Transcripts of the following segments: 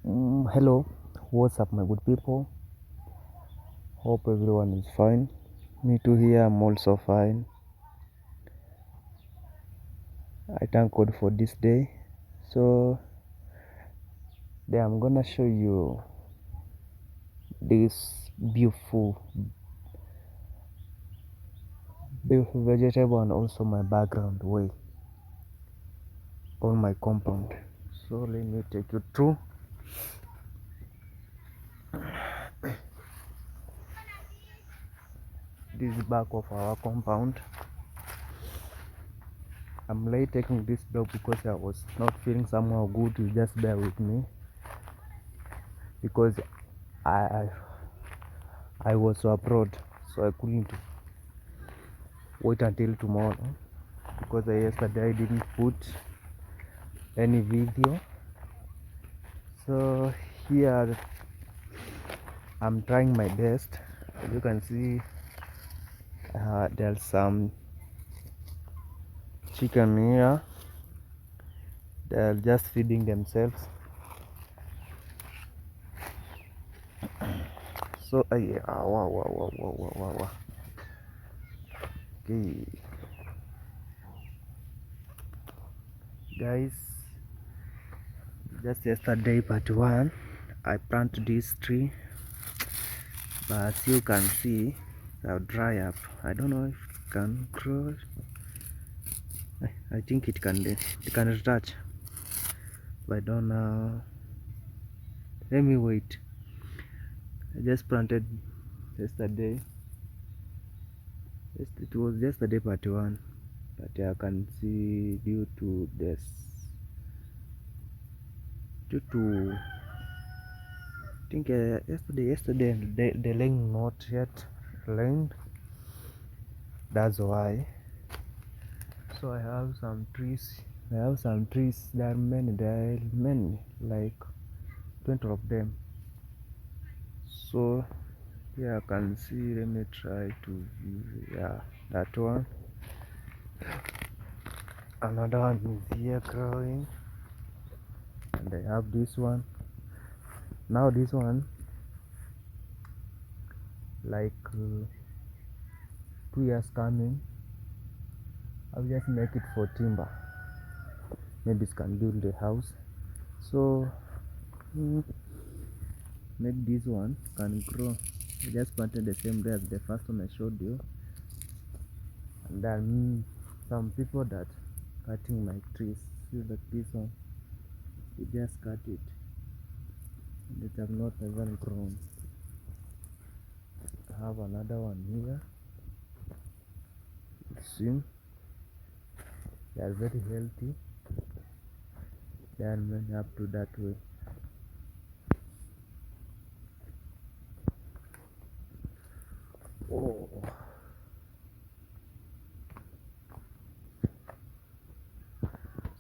Hello, what's up, my good people? Hope everyone is fine. Me too here, I'm also fine. I thank God for this day. So, today I'm gonna show you this beautiful vegetable and also my background way on my compound. So, let me take you through. This is back of our compound. I'm late taking this dog because I was not feeling somehow good. You just bear with me because I I was abroad, so I couldn't wait until tomorrow because yesterday I didn't put any video. So here I'm trying my best. As you can see, there's some chicken here. They're just feeding themselves. So yeah, wow. Okay, guys, just yesterday part one I planted this tree, but as you can see it'll dry up. I don't know if it can grow. I think it can retouch, but I don't know. Let me wait. I just planted yesterday. It was yesterday part one, but I can see due to this, due to I think yesterday the rain not yet rained. That's why. So I have some trees. There are many. There are many, like 20 of them. So yeah, I can see. Let me try to view. Yeah, that one. Another one is here growing, and I have this one. Now this one, like 2 years coming, I'll just make it for timber. Maybe it can build a house. So maybe this one can grow. I just planted the same day as the first one I showed you, and then some people that cutting my trees. See, like this one, you just cut it, and it have not even grown. I have another one here. See, they are very healthy. They are made up to that way. Oh,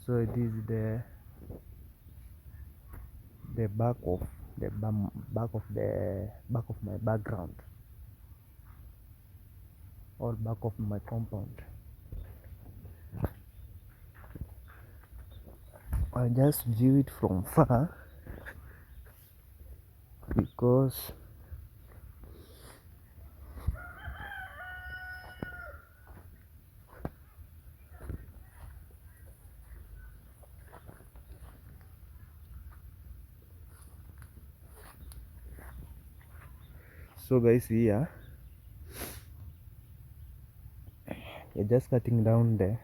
so it is the back of my background, or back of my compound. I just view it from far because so guys, here you're just cutting down the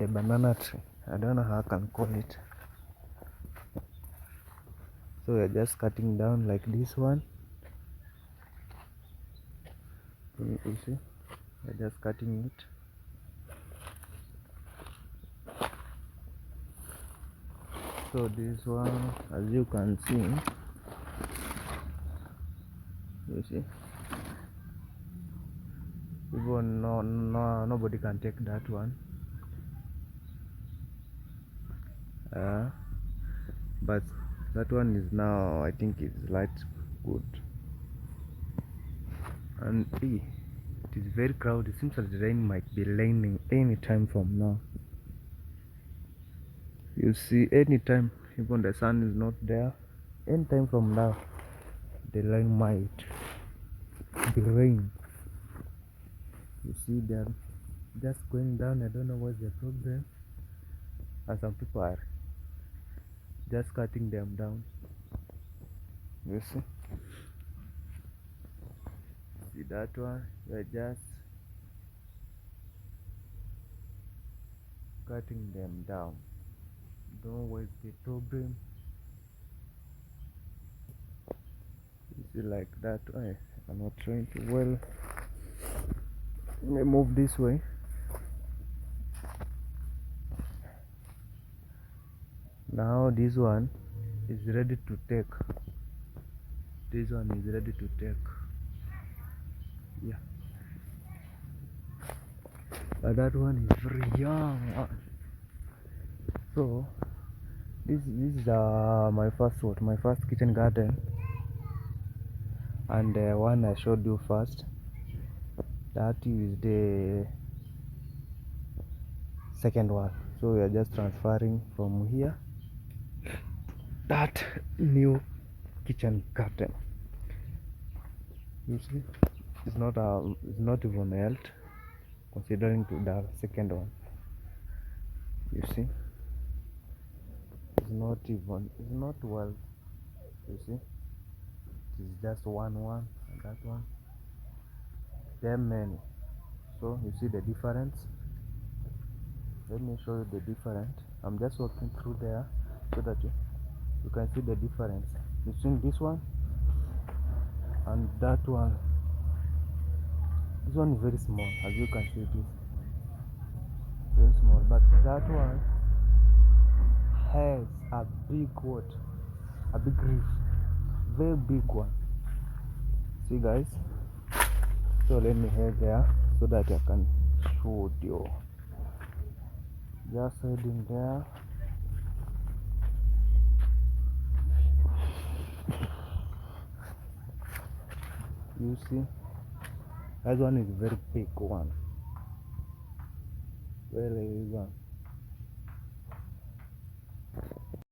banana tree. I don't know how I can call it. So we're just cutting down like this one. You see, we're just cutting it. So this one, as you can see, you see, even nobody can take that one. But that one is now, I think it's light good. And it is very crowded. It seems that the rain might be raining any time from now. You see, anytime, even the sun is not there, anytime from now the line might be rain. You see they're just going down. I don't know what's the problem, and some people are just cutting them down. You see that one, we're just cutting them down. Don't know what's the problem. You see, like that way. I'm not trying to well. Let me move this way. Now this one is ready to take. This one is ready to take. Yeah. But that one is very young. So this is my first kitchen garden, and the one I showed you first, that is the second one. So we are just transferring from here that new kitchen garden. You see, it's not even held considering to the second one. You see, it's not well. You see, it's just one and that one. There are many. So you see the difference. Let me show you the difference. I'm just walking through there so that you can see the difference. You see this one and that one. This one is very small, as you can see. This very small, but that one has a big a big reef, very big one. See guys, so let me head there so that I can show you. Just heading there. You see, that one is very big one, very big one.